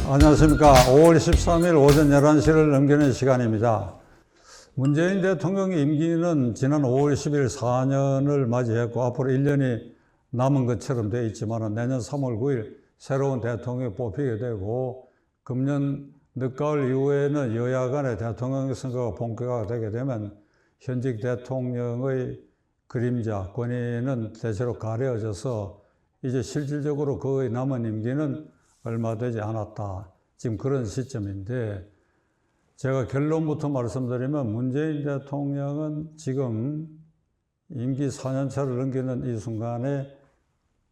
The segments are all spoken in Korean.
안녕하십니까. 5월 13일 오전 11시를 넘기는 시간입니다. 문재인 대통령의 임기는 지난 5월 10일 4년을 맞이했고 앞으로 1년이 남은 것처럼 되어 있지만 내년 3월 9일 새로운 대통령이 뽑히게 되고 금년 늦가을 이후에는 여야 간의 대통령 선거가 본격화되게 되면 현직 대통령의 그림자, 권위는 대체로 가려져서 이제 실질적으로 그의 남은 임기는 얼마 되지 않았다. 지금 그런 시점인데 제가 결론부터 말씀드리면 문재인 대통령은 지금 임기 4년차를 넘기는 이 순간에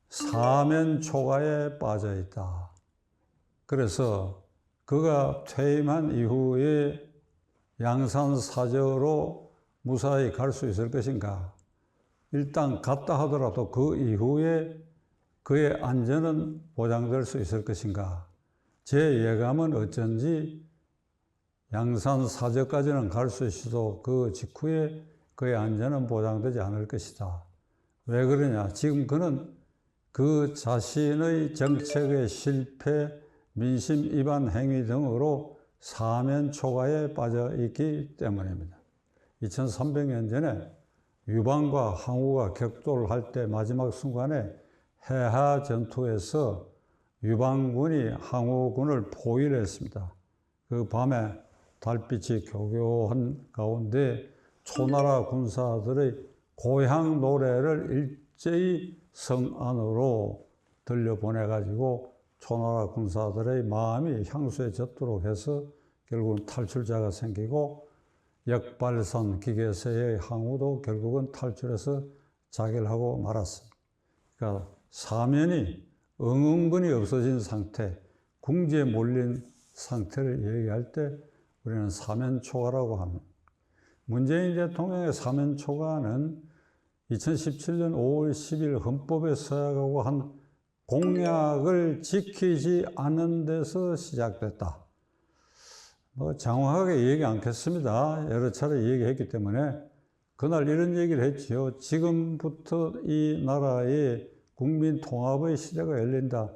사면 초과에 빠져 있다. 그래서 그가 퇴임한 이후에 양산사저로 무사히 갈 수 있을 것인가? 일단 갔다 하더라도 그 이후에 그의 안전은 보장될 수 있을 것인가? 제 예감은 어쩐지 양산사저까지는 갈 수 있어도 그 직후에 그의 안전은 보장되지 않을 것이다. 왜 그러냐? 지금 그는 그 자신의 정책의 실패, 민심 위반 행위 등으로 사면 초과에 빠져 있기 때문입니다. 2300년 전에 유방과 항우가 격돌을 할 때 마지막 순간에 해하 전투에서 유방군이 항우군을 포위를 했습니다. 그 밤에 달빛이 교교한 가운데 초나라 군사들의 고향 노래를 일제히 성 안으로 들려보내가지고 초나라 군사들의 마음이 향수에 젖도록 해서 결국은 탈출자가 생기고 역발선 기계세의 항우도 결국은 탈출해서 자결하고 말았습니다. 그러니까 사면이 응응근이 없어진 상태, 궁지에 몰린 상태를 얘기할 때 우리는 사면 초과라고 합니다. 문재인 대통령의 사면 초과는 2017년 5월 10일 헌법에 서약하고 한 공약을 지키지 않는 데서 시작됐다. 장황하게 얘기 않겠습니다. 여러 차례 얘기했기 때문에 그날 이런 얘기를 했지요. 지금부터 이 나라에 국민 통합의 시대가 열린다.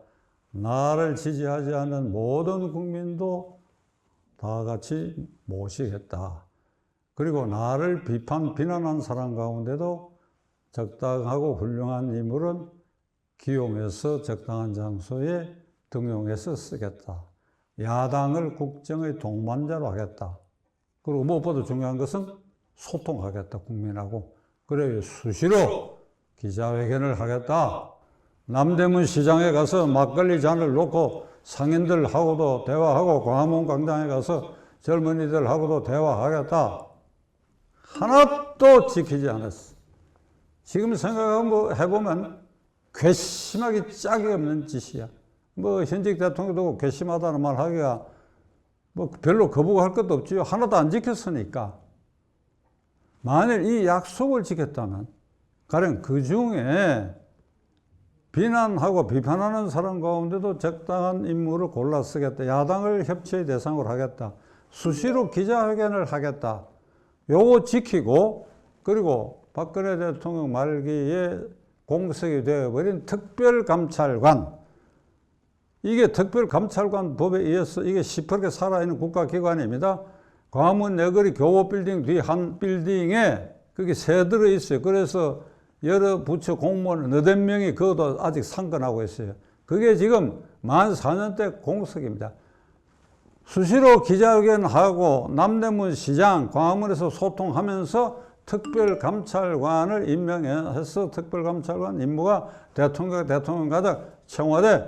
나를 지지하지 않는 모든 국민도 다 같이 모시겠다. 그리고 나를 비난한 사람 가운데도 적당하고 훌륭한 인물은 기용해서 적당한 장소에 등용해서 쓰겠다. 야당을 국정의 동반자로 하겠다. 그리고 무엇보다 중요한 것은 소통하겠다, 국민하고. 그래요, 수시로 기자회견을 하겠다. 남대문 시장에 가서 막걸리 잔을 놓고 상인들하고도 대화하고 광화문 광장에 가서 젊은이들하고도 대화하겠다. 하나도 지키지 않았어. 지금 생각해보면 괘씸하기 짝이 없는 짓이야. 현직 대통령도 괘씸하다는 말 하기가 별로 거부할 것도 없지요. 하나도 안 지켰으니까. 만일 이 약속을 지켰다면 가령 그 중에 비난하고 비판하는 사람 가운데도 적당한 인물을 골라 쓰겠다. 야당을 협치의 대상으로 하겠다. 수시로 기자회견을 하겠다. 요거 지키고 그리고 박근혜 대통령 말기에 공석이 되어버린 특별감찰관. 이게 특별감찰관 법에 의해서 이게 시퍼렇게 살아있는 국가기관입니다. 광화문 내거리 교보빌딩 뒤 한 빌딩에 그게 새 들어 있어요. 그래서 여러 부처 공무원 너댓 명이 그것도 아직 상건하고 있어요. 그게 지금 만 4년대 공석입니다. 수시로 기자회견하고 남대문 시장, 광화문에서 소통하면서 특별감찰관을 임명해서 특별감찰관 임무가 대통령 가자 청와대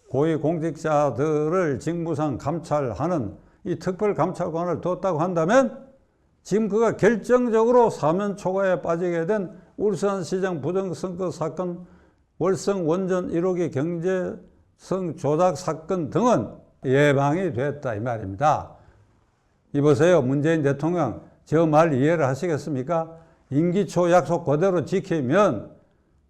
고위공직자들을 직무상 감찰하는 이 특별감찰관을 뒀다고 한다면 지금 그가 결정적으로 사면 초과에 빠지게 된 울산시장 부정선거 사건, 월성 원전 1호기 경제성 조작 사건 등은 예방이 됐다 이 말입니다. 이보세요. 문재인 대통령 저 말 이해를 하시겠습니까? 임기 초 약속 그대로 지키면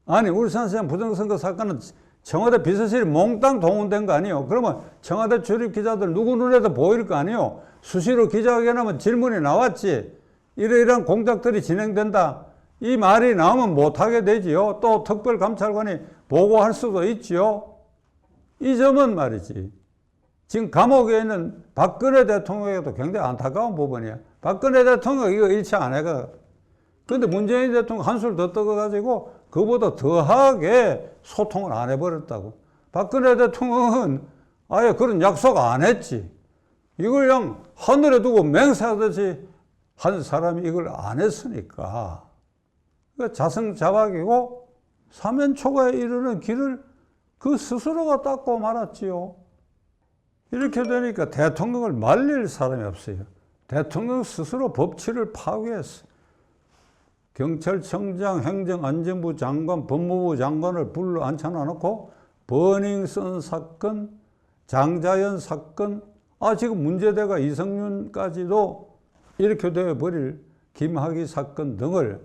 아니 울산시장 부정선거 사건은 청와대 비서실이 몽땅 동원된 거 아니에요. 그러면 청와대 출입 기자들 누구 눈에도 보일 거 아니에요. 수시로 기자회견하면 질문이 나왔지. 이러이러한 공작들이 진행된다. 이 말이 나오면 못하게 되지요. 또 특별감찰관이 보고할 수도 있지요. 이 점은 말이지. 지금 감옥에 있는 박근혜 대통령에게도 굉장히 안타까운 부분이야. 박근혜 대통령 이거 일치 안 해가. 근데 문재인 대통령 한술 더 떠가지고 그보다 더하게 소통을 안 해버렸다고. 박근혜 대통령은 아예 그런 약속 안 했지. 이걸 그냥 하늘에 두고 맹세하듯이 한 사람이 이걸 안 했으니까. 그러니까 자승자박이고 사면초가에 이르는 길을 그 스스로가 닦고 말았지요. 이렇게 되니까 대통령을 말릴 사람이 없어요. 대통령 스스로 법치를 파괴했어. 경찰청장, 행정안전부 장관, 법무부 장관을 불러 앉혀놔놓고 버닝썬 사건, 장자연 사건, 지금 문제대가 이성윤까지도 이렇게 되어버릴 김학의 사건 등을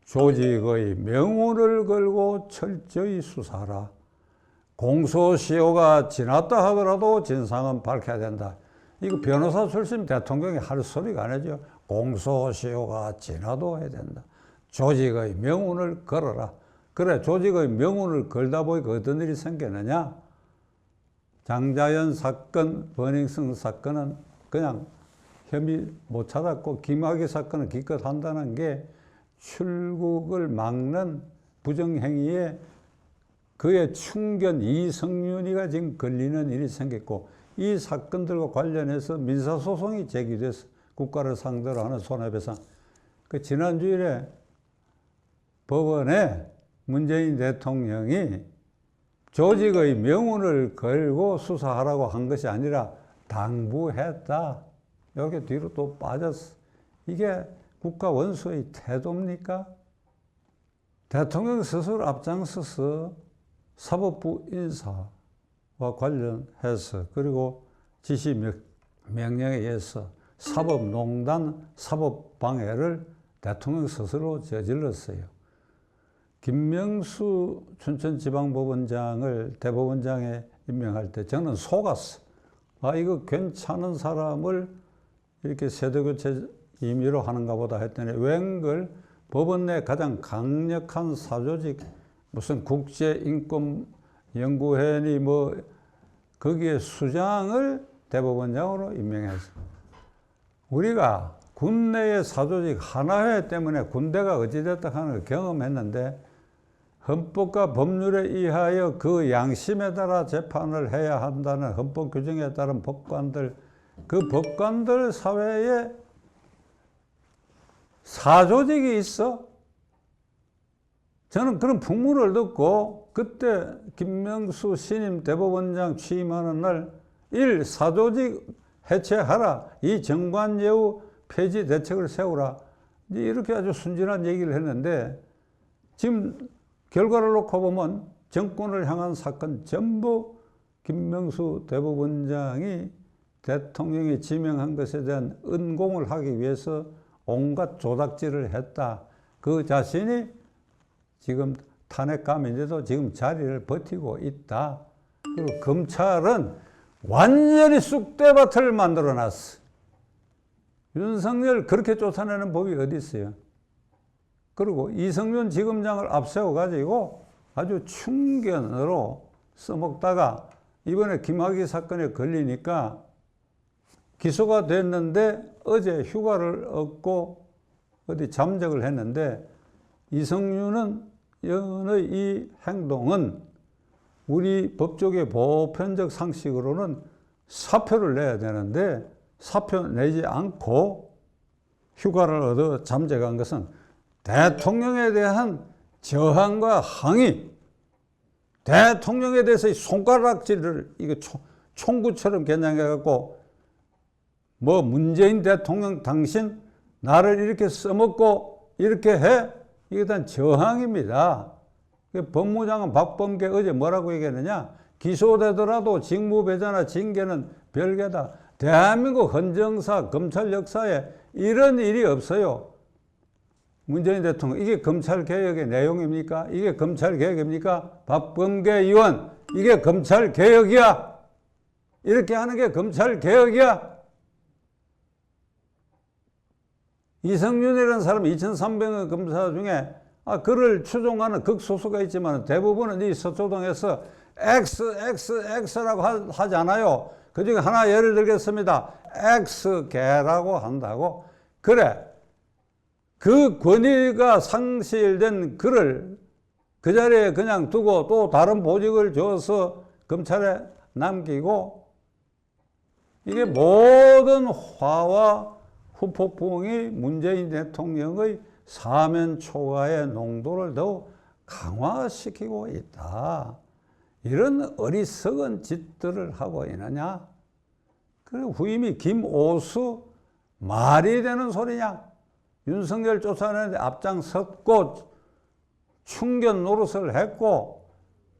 조직의 명운을 걸고 철저히 수사하라. 공소시효가 지났다 하더라도 진상은 밝혀야 된다. 이거 변호사 출신 대통령이 할 소리가 아니죠. 공소시효가 지나도 해야 된다. 조직의 명운을 걸어라. 그래, 조직의 명운을 걸다 보니까 어떤 일이 생기느냐? 장자연 사건, 버닝썬 사건은 그냥 혐의 못 찾았고, 김학의 사건은 기껏 한다는 게 출국을 막는 부정행위에 그의 충견 이성윤이가 지금 걸리는 일이 생겼고, 이 사건들과 관련해서 민사소송이 제기돼서 국가를 상대로 하는 손해배상. 지난 주일에 법원에 문재인 대통령이 조직의 명운을 걸고 수사하라고 한 것이 아니라 당부했다. 여기 뒤로 또 빠졌어. 이게 국가 원수의 태도입니까? 대통령 스스로 앞장서서 사법부 인사와 관련해서 그리고 지시 명령에 의해서 사법농단, 사법방해를 대통령 스스로 저질렀어요. 김명수 춘천지방법원장을 대법원장에 임명할 때 저는 속았어. 이거 괜찮은 사람을 이렇게 세대교체 임의로 하는가 보다 했더니 웬걸 법원 내 가장 강력한 사조직, 무슨 국제인권연구회니 거기에 수장을 대법원장으로 임명했어. 우리가 군내의 사조직 하나회 때문에 군대가 어찌됐다 하는 걸 경험했는데, 헌법과 법률에 의하여 그 양심에 따라 재판을 해야 한다는 헌법 규정에 따른 법관들, 그 법관들 사회에 사조직이 있어. 저는 그런 풍문을 듣고 그때 김명수 신임 대법원장 취임하는 날 사조직 해체하라. 이 정관예우 폐지 대책을 세우라. 이렇게 아주 순진한 얘기를 했는데, 지금 결과를 놓고 보면 정권을 향한 사건 전부 김명수 대법원장이 대통령이 지명한 것에 대한 은공을 하기 위해서 온갖 조작질을 했다. 그 자신이 지금 탄핵감인데도 지금 자리를 버티고 있다. 그리고 검찰은 완전히 쑥대밭을 만들어 놨어. 윤석열 그렇게 쫓아내는 법이 어디 있어요? 그리고 이성윤 지검장을 앞세워가지고 아주 충견으로 써먹다가 이번에 김학의 사건에 걸리니까 기소가 됐는데 어제 휴가를 얻고 어디 잠적을 했는데, 이성윤은 연의 이 행동은 우리 법조계 보편적 상식으로는 사표를 내야 되는데 사표 내지 않고 휴가를 얻어 잠적한 것은 대통령에 대한 저항과 항의, 대통령에 대해서 손가락질을 이거 총구처럼 겨냥해갖고 문재인 대통령 당신 나를 이렇게 써먹고 이렇게 해? 이게 다 저항입니다. 법무장관 박범계 어제 뭐라고 얘기했느냐? 기소되더라도 직무배제나 징계는 별개다. 대한민국 헌정사, 검찰 역사에 이런 일이 없어요. 문재인 대통령, 이게 검찰개혁의 내용입니까? 이게 검찰개혁입니까? 박범계 의원, 이게 검찰개혁이야? 이렇게 하는 게 검찰개혁이야? 이성윤이라는 사람이 2,300명 검사 중에 그를 추종하는 극소수가 있지만 대부분은 이 서초동에서 X라고 하지 않아요. 그 중에 하나 예를 들겠습니다. X개라고 한다고. 그래. 그 권위가 상실된 그를 그 자리에 그냥 두고 또 다른 보직을 줘서 검찰에 남기고, 이게 모든 화와 후폭풍이 문재인 대통령의 사면 초과의 농도를 더욱 강화시키고 있다. 이런 어리석은 짓들을 하고 있느냐? 그리고 후임이 김오수 말이 되는 소리냐? 윤석열 쫓아내는데 앞장섰고 충견 노릇을 했고,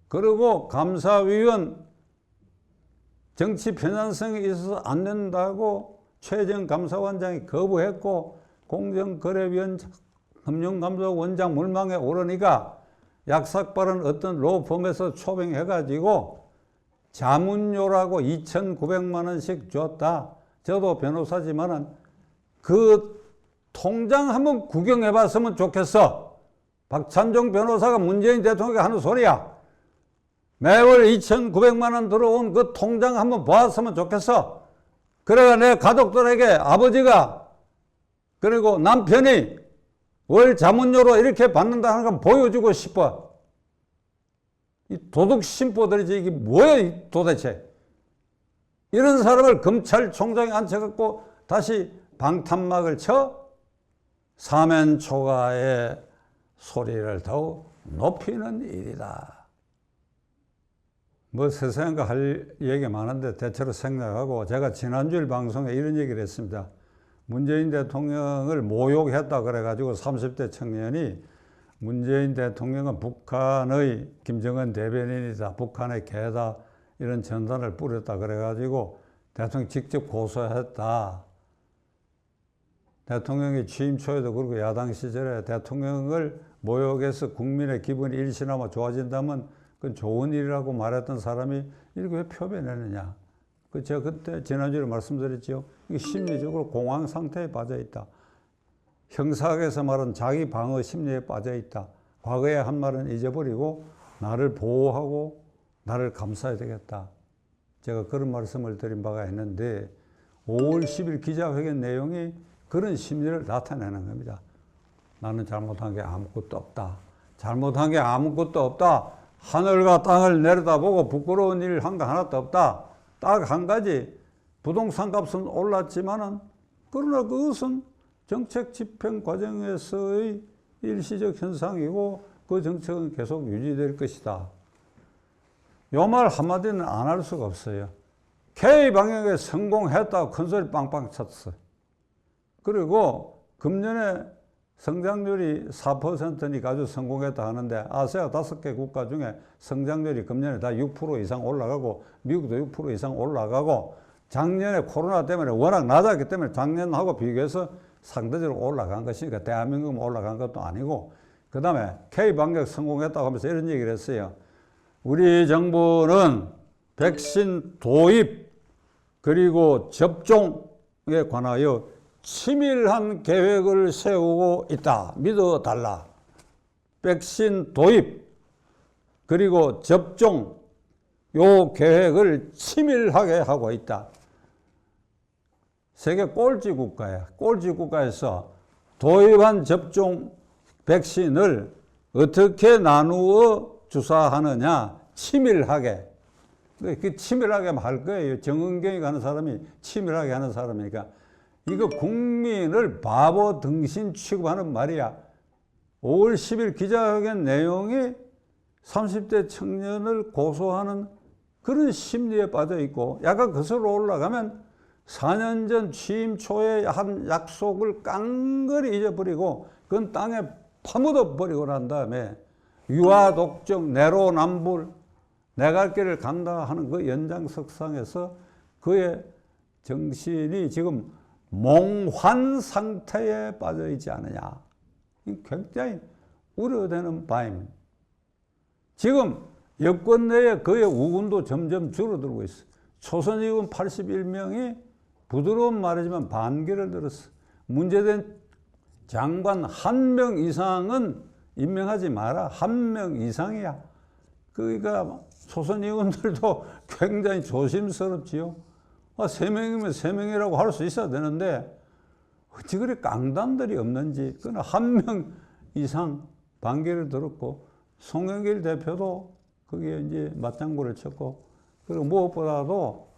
그리고 감사위원 정치 편향성이 있어서 안 된다고 최정 감사원장이 거부했고, 공정거래위원장, 금융감독원장 물망에 오르니까 약삭빠른 어떤 로펌에서 초빙해가지고 자문료라고 2,900만 원씩 줬다. 저도 변호사지만은 그 통장 한번 구경해봤으면 좋겠어. 박찬종 변호사가 문재인 대통령이 하는 소리야. 매월 2,900만 원 들어온 그 통장 한번 보았으면 좋겠어. 그래가 내 가족들에게 아버지가 그리고 남편이 월 자문료로 이렇게 받는다는 걸 보여주고 싶어. 이 도둑 심보들이지 이게 뭐야 도대체. 이런 사람을 검찰총장에 앉혀갖고 다시 방탄막을 쳐 사면 초과의 소리를 더욱 높이는 일이다. 뭐 세상에 할 얘기가 많은데 대체로 생략하고, 제가 지난주일 방송에 이런 얘기를 했습니다. 문재인 대통령을 모욕했다 그래가지고 30대 청년이 문재인 대통령은 북한의 김정은 대변인이다, 북한의 개다, 이런 전단을 뿌렸다 그래가지고 대통령 직접 고소했다. 대통령이 취임 초에도 그렇고 야당 시절에 대통령을 모욕해서 국민의 기분이 일시나마 좋아진다면 그건 좋은 일이라고 말했던 사람이 이렇게 왜 표현했느냐. 제가 그때 지난주에 말씀드렸죠. 이게 심리적으로 공황 상태에 빠져 있다. 형사학에서 말은 자기 방어 심리에 빠져 있다. 과거에 한 말은 잊어버리고 나를 보호하고 나를 감싸야 되겠다. 제가 그런 말씀을 드린 바가 있는데 5월 10일 기자회견 내용이 그런 심리를 나타내는 겁니다. 나는 잘못한 게 아무것도 없다. 잘못한 게 아무것도 없다. 하늘과 땅을 내려다보고 부끄러운 일 한 거 하나도 없다. 딱 한 가지, 부동산 값은 올랐지만은 그러나 그것은 정책 집행 과정에서의 일시적 현상이고 그 정책은 계속 유지될 것이다. 요 말 한마디는 안 할 수가 없어요. K방역에 성공했다고 큰소리 빵빵 쳤어. 그리고 금년에 성장률이 4%니까 아주 성공했다 하는데 아세아 5개 국가 중에 성장률이 금년에 다 6% 이상 올라가고 미국도 6% 이상 올라가고 작년에 코로나 때문에 워낙 낮았기 때문에 작년하고 비교해서 상대적으로 올라간 것이니까 대한민국은 올라간 것도 아니고, 그 다음에 K방역 성공했다고 하면서 이런 얘기를 했어요. 우리 정부는 백신 도입 그리고 접종에 관하여 치밀한 계획을 세우고 있다. 믿어달라. 백신 도입 그리고 접종 요 계획을 치밀하게 하고 있다. 세계 꼴찌 국가야. 꼴찌 국가에서 도입한 접종 백신을 어떻게 나누어 주사하느냐. 치밀하게. 그 치밀하게 할 거예요. 정은경이 가는 사람이 치밀하게 하는 사람이니까. 이거 국민을 바보 등신 취급하는 말이야. 5월 10일 기자회견 내용이 30대 청년을 고소하는 그런 심리에 빠져 있고, 약간 거슬러 올라가면 4년 전 취임 초에 한 약속을 깡그리 잊어버리고 그건 땅에 파묻어 버리고 난 다음에 유아 독점, 내로남불, 내 갈 길을 간다 하는 그 연장석상에서 그의 정신이 지금 몽환 상태에 빠져 있지 않느냐. 굉장히 우려되는 바입니다. 지금 여권 내에 그의 우군도 점점 줄어들고 있어. 초선 의원 81명이 부드러운 말이지만 반기를 들었어. 문제된 장관 1명 이상은 임명하지 마라. 1명 이상이야. 그러니까 초선 의원들도 굉장히 조심스럽지요. 세 명이면 세 명이라고 할 수 있어야 되는데 어찌 그리 깡단들이 없는지. 그러나 한 명 이상 반기를 들었고 송영길 대표도 거기에 이제 맞장구를 쳤고, 그리고 무엇보다도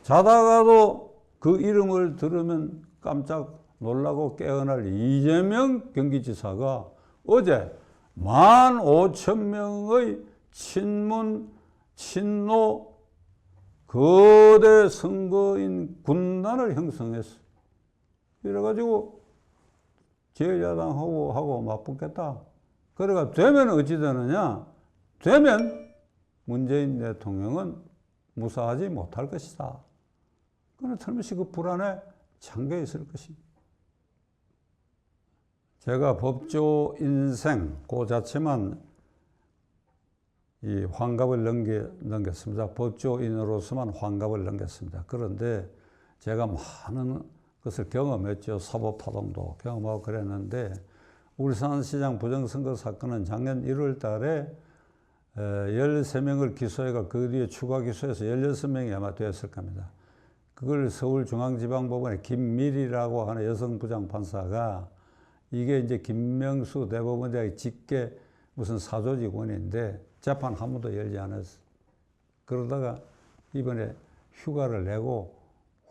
자다가도 그 이름을 들으면 깜짝 놀라고 깨어날 이재명 경기지사가 어제 15,000명의 친문, 친노, 거대 선거인 군단을 형성했어. 이래가지고 제1야당하고 맞붙겠다. 그래가 되면 어찌 되느냐? 되면 문재인 대통령은 무사하지 못할 것이다. 그러나 틀림없이 그 불안에 잠겨 있을 것입니다. 제가 법조 인생 그 자체만 이 환갑을 넘겼습니다. 법조인으로서만 환갑을 넘겼습니다. 그런데 제가 많은 것을 경험했죠. 사법파동도 경험하고 그랬는데, 울산시장 부정선거 사건은 작년 1월 달에 13명을 기소해가 그 뒤에 추가 기소해서 16명이 아마 되었을 겁니다. 그걸 서울중앙지방법원의 김밀이라고 하는 여성 부장판사가, 이게 이제 김명수 대법원장의 직계 무슨 사조직원인데 재판 한 번도 열지 않았어. 그러다가 이번에 휴가를 내고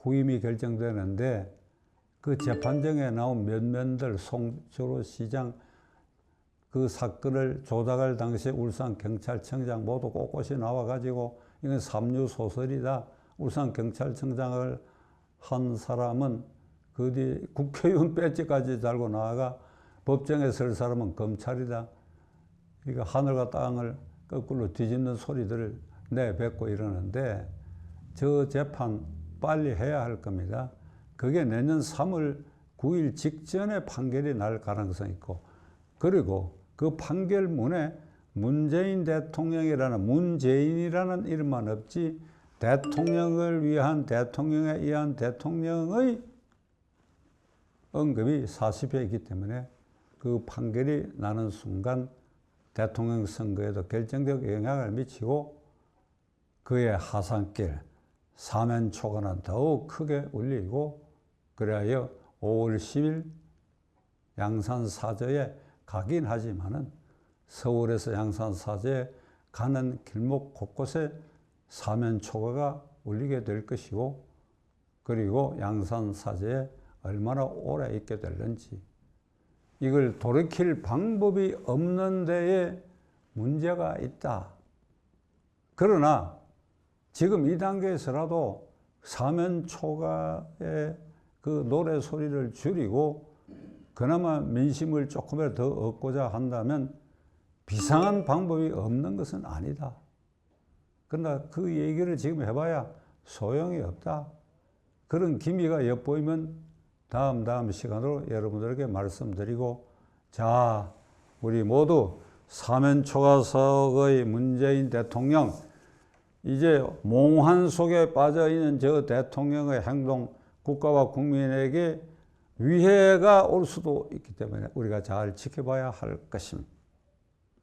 후임이 결정되는데, 그 재판정에 나온 면면들, 송철호 시장 그 사건을 조작할 당시에 울산경찰청장 모두 꼿꼿이 나와가지고 이건 삼류소설이다. 울산경찰청장을 한 사람은 그 뒤에 국회의원 배지까지 달고 나아가 법정에 설 사람은 검찰이다. 그러니까 하늘과 땅을 거꾸로 뒤집는 소리들을 내뱉고 이러는데, 저 재판 빨리 해야 할 겁니다. 그게 내년 3월 9일 직전에 판결이 날 가능성이 있고, 그리고 그 판결문에 문재인 대통령이라는, 문재인이라는 이름만 없지 대통령을 위한, 대통령에 의한 대통령의 언급이 40회 있기 때문에 그 판결이 나는 순간 대통령 선거에도 결정적 영향을 미치고 그의 하산길, 사면초가는 더욱 크게 울리고, 그래야 5월 10일 양산사저에 가긴 하지만은 서울에서 양산사저에 가는 길목 곳곳에 사면초가가 울리게 될 것이고, 그리고 양산사저에 얼마나 오래 있게 될는지, 이걸 돌이킬 방법이 없는 데에 문제가 있다. 그러나 지금 이 단계에서라도 사면초가의 그 노래 소리를 줄이고 그나마 민심을 조금이라도 더 얻고자 한다면 비상한 방법이 없는 것은 아니다. 그러나 그 얘기를 지금 해봐야 소용이 없다. 그런 기미가 엿보이면 다음 시간으로 여러분들에게 말씀드리고, 자, 우리 모두 사면초가석의 문재인 대통령, 이제 몽환 속에 빠져있는 저 대통령의 행동, 국가와 국민에게 위해가 올 수도 있기 때문에 우리가 잘 지켜봐야 할 것입니다.